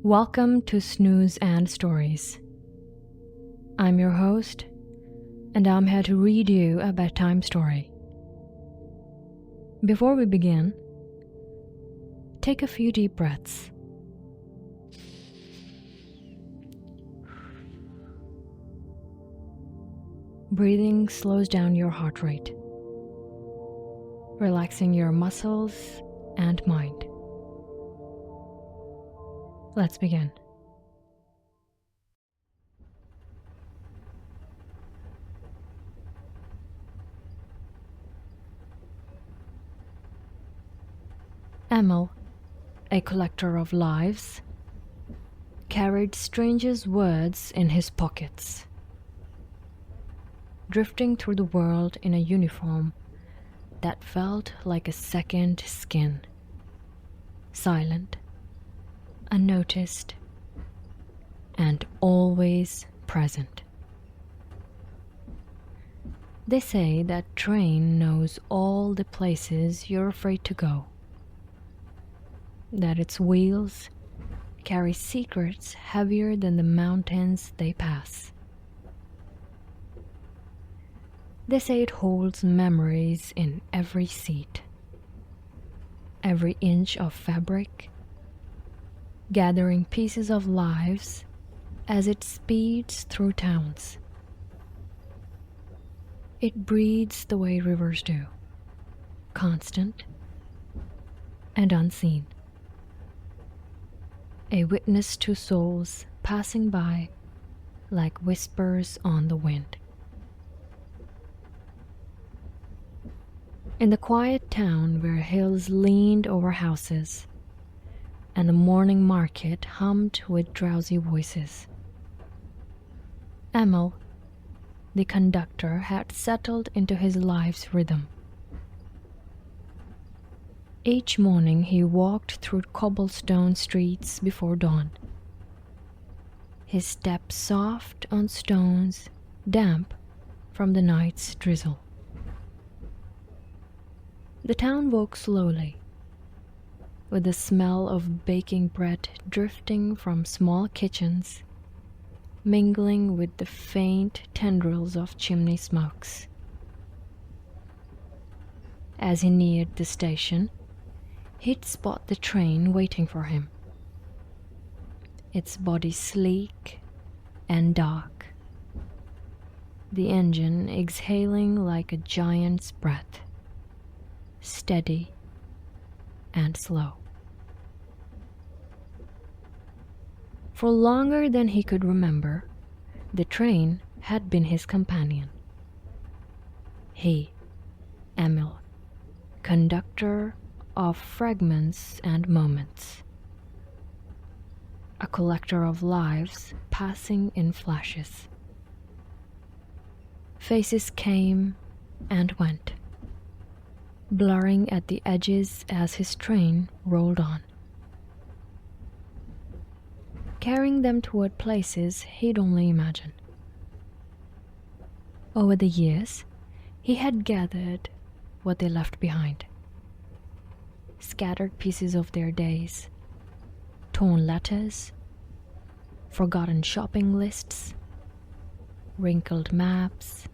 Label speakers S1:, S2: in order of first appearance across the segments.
S1: Welcome to Snooze and Stories. I'm your host, and I'm here to read you a bedtime story. Before we begin, take a few deep breaths. Breathing slows down your heart rate, relaxing your muscles and mind. Let's begin. Emil, a collector of lives, carried strangers' words in his pockets, drifting through the world in a uniform that felt like a second skin, silent, unnoticed, and always present. They say that train knows all the places you're afraid to go, that its wheels carry secrets heavier than the mountains they pass. They say it holds memories in every seat, every inch of fabric, gathering pieces of lives as it speeds through towns. It breathes the way rivers do, constant and unseen. A witness to souls passing by like whispers on the wind. In the quiet town where hills leaned over houses and the morning market hummed with drowsy voices, Emil, the conductor, had settled into his life's rhythm. Each morning he walked through cobblestone streets before dawn, his steps soft on stones damp from the night's drizzle. The town woke slowly, with the smell of baking bread drifting from small kitchens, mingling with the faint tendrils of chimney smokes. As he neared the station, he'd spot the train waiting for him, its body sleek and dark, the engine exhaling like a giant's breath, steady and slow. For longer than he could remember, the train had been his companion. He, Emil, conductor of fragments and moments, a collector of lives passing in flashes. Faces came and went, blurring at the edges as his train rolled on, carrying them toward places he'd only imagined. Over the years, he had gathered what they left behind. Scattered pieces of their days, torn letters, forgotten shopping lists, wrinkled maps,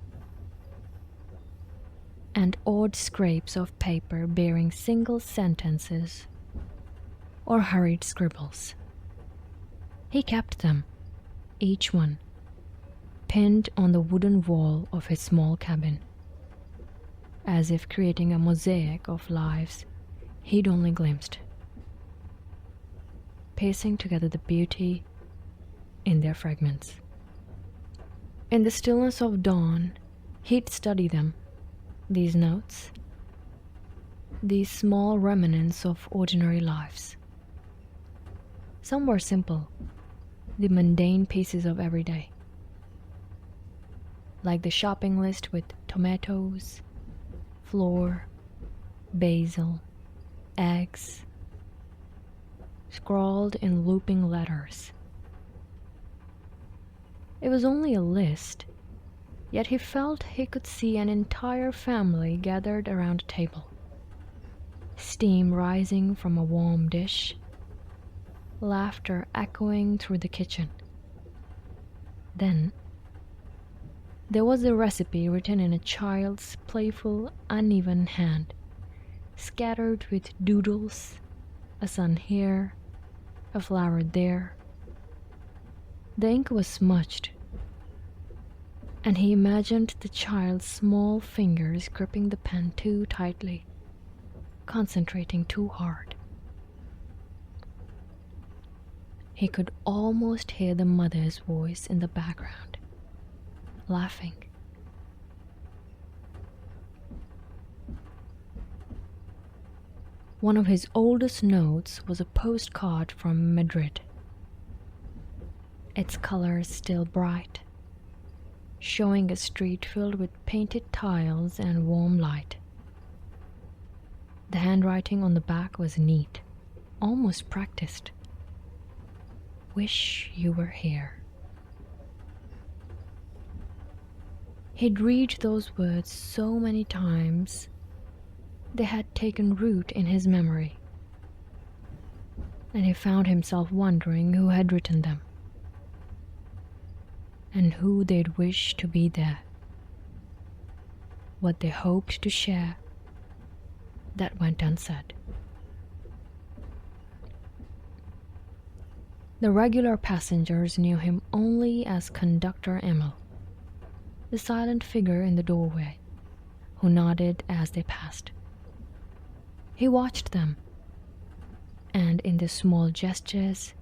S1: and odd scraps of paper bearing single sentences or hurried scribbles. He kept them, each one, pinned on the wooden wall of his small cabin, as if creating a mosaic of lives he'd only glimpsed, piecing together the beauty in their fragments. In the stillness of dawn, he'd study them, these notes, these small remnants of ordinary lives. Some were simple, the mundane pieces of every day, like the shopping list with tomatoes, flour, basil, eggs, scrawled in looping letters. It was only a list, yet he felt he could see an entire family gathered around a table, steam rising from a warm dish, laughter echoing through the kitchen. Then there was the recipe written in a child's playful, uneven hand, scattered with doodles, a sun here, a flower there. The ink was smudged, and he imagined the child's small fingers gripping the pen too tightly, concentrating too hard. He could almost hear the mother's voice in the background, laughing. One of his oldest notes was a postcard from Madrid, its colors still bright, showing a street filled with painted tiles and warm light. The handwriting on the back was neat, almost practiced. Wish you were here. He'd read those words so many times, they had taken root in his memory, and he found himself wondering who had written them, and who they'd wish to be there, what they hoped to share that went unsaid. The regular passengers knew him only as Conductor Emil, the silent figure in the doorway, who nodded as they passed. He watched them, and in the small gestures,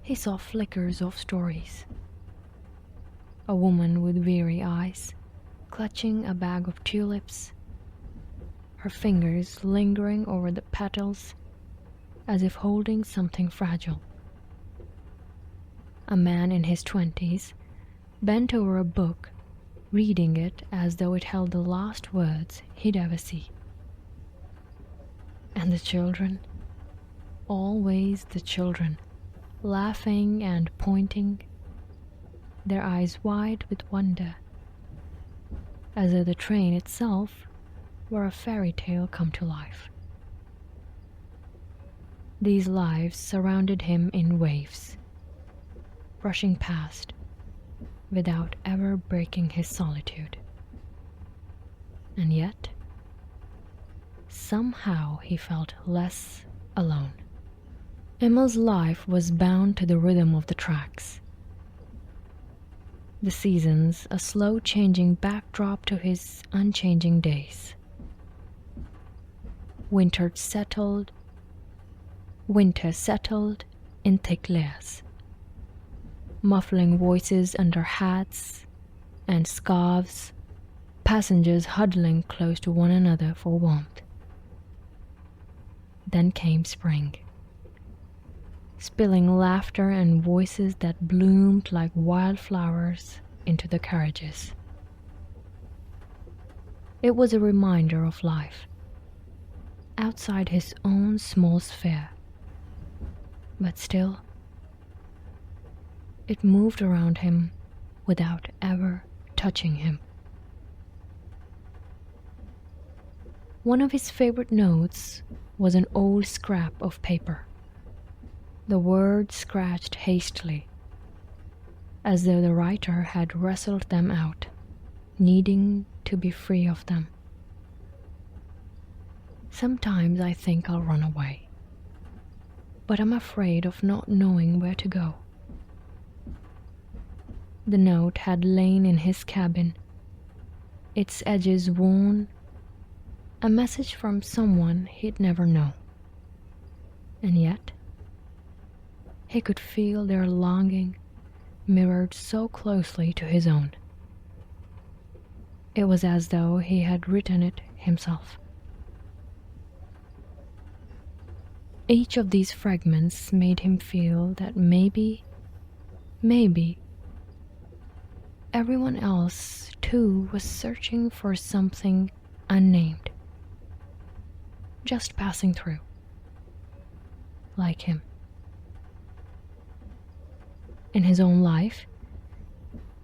S1: he saw flickers of stories. A woman with weary eyes, clutching a bag of tulips, her fingers lingering over the petals as if holding something fragile. A man in his 20s, bent over a book, reading it as though it held the last words he'd ever see. And the children, always the children, laughing and pointing, their eyes wide with wonder, as though the train itself were a fairy tale come to life. These lives surrounded him in waves, rushing past without ever breaking his solitude. And yet, somehow he felt less alone. Emil's life was bound to the rhythm of the tracks. The seasons, a slow changing backdrop to his unchanging days. Winter settled in thick layers, muffling voices under hats and scarves, passengers huddling close to one another for warmth. Then came spring, spilling laughter and voices that bloomed like wildflowers into the carriages. It was a reminder of life, outside his own small sphere, but still, it moved around him without ever touching him. One of his favorite notes was an old scrap of paper, the words scratched hastily, as though the writer had wrestled them out, needing to be free of them. Sometimes I think I'll run away, but I'm afraid of not knowing where to go. The note had lain in his cabin, its edges worn, a message from someone he'd never know. And yet, he could feel their longing mirrored so closely to his own. It was as though he had written it himself. Each of these fragments made him feel that maybe, everyone else too was searching for something unnamed, just passing through, like him. In his own life,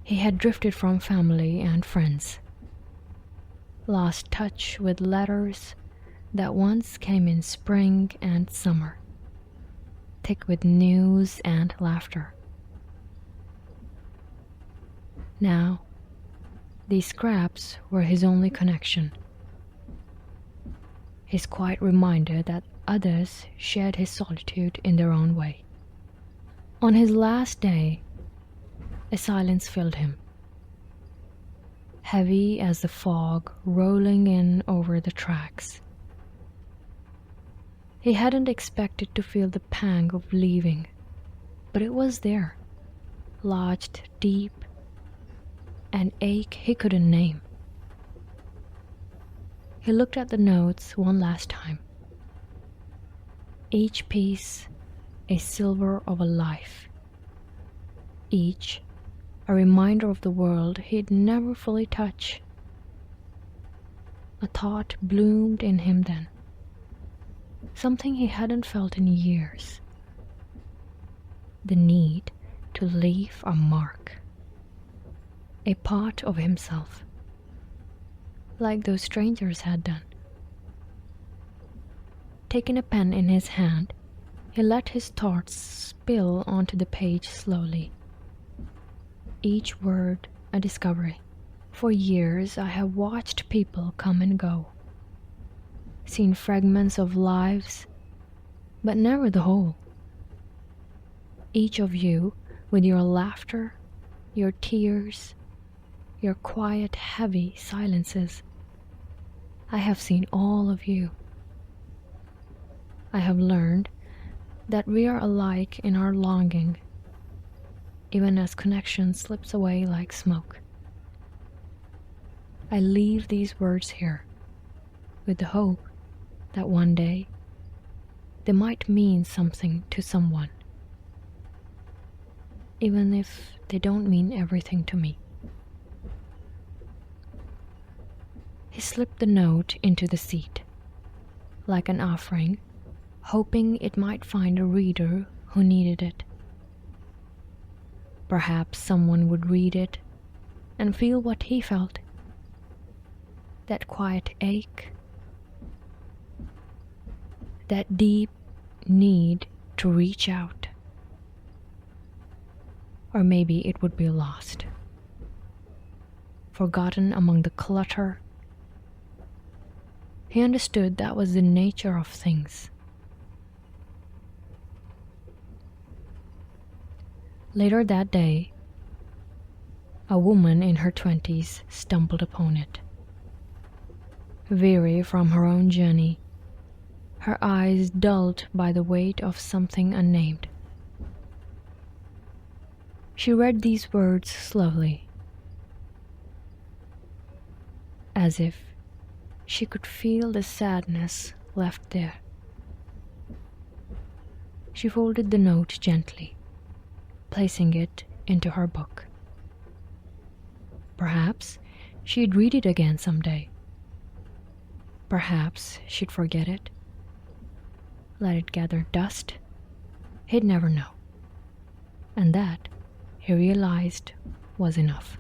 S1: he had drifted from family and friends, lost touch with letters that once came in spring and summer, thick with news and laughter. Now, these scraps were his only connection, his quiet reminder that others shared his solitude in their own way. On his last day, a silence filled him, heavy as the fog rolling in over the tracks. He hadn't expected to feel the pang of leaving, but it was there, lodged deep, an ache he couldn't name. He looked at the notes one last time. Each piece a silver of a life. Each a reminder of the world he'd never fully touch. A thought bloomed in him then, something he hadn't felt in years. The need to leave a mark, a part of himself, like those strangers had done. Taking a pen in his hand, he let his thoughts spill onto the page slowly. Each word a discovery. For years I have watched people come and go, seen fragments of lives, but never the whole. Each of you, with your laughter, your tears, your quiet, heavy silences. I have seen all of you. I have learned that we are alike in our longing, even as connection slips away like smoke. I leave these words here, with the hope that one day they might mean something to someone, even if they don't mean everything to me. He slipped the note into the seat, like an offering, hoping it might find a reader who needed it. Perhaps someone would read it and feel what he felt, that quiet ache, that deep need to reach out. Or maybe it would be lost, forgotten among the clutter. He understood that was the nature of things. Later that day, a woman in her 20s stumbled upon it. Weary from her own journey, her eyes dulled by the weight of something unnamed. She read these words slowly, as if she could feel the sadness left there. She folded the note gently, placing it into her book. Perhaps she'd read it again someday. Perhaps she'd forget it, let it gather dust. He'd never know. And that, he realized, was enough.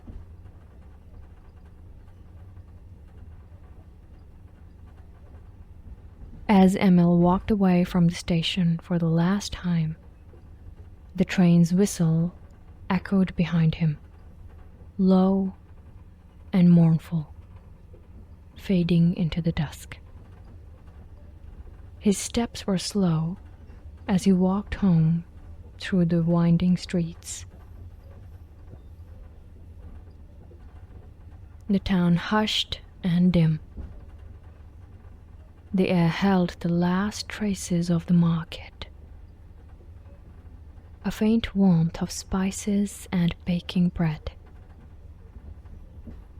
S1: As Emil walked away from the station for the last time, the train's whistle echoed behind him, low and mournful, fading into the dusk. His steps were slow as he walked home through the winding streets. The town hushed and dim. The air held the last traces of the market, a faint warmth of spices and baking bread,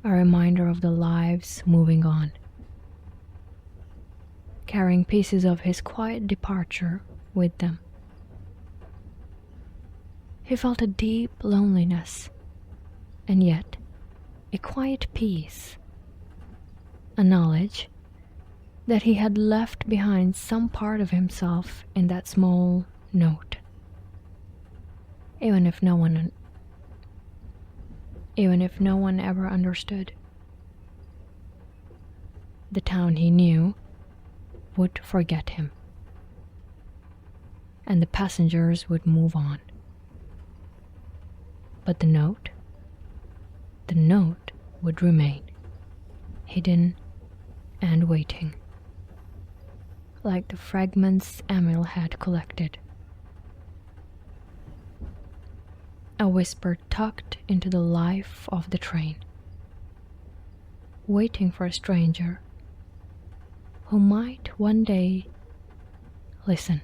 S1: a reminder of the lives moving on, carrying pieces of his quiet departure with them. He felt a deep loneliness, and yet a quiet peace, a knowledge that he had left behind some part of himself in that small note. Even if no one ever understood. The town he knew would forget him. and the passengers would move on. But the note would remain, hidden and waiting, like the fragments Emil had collected. A whisper tucked into the life of the train, waiting for a stranger who might one day listen.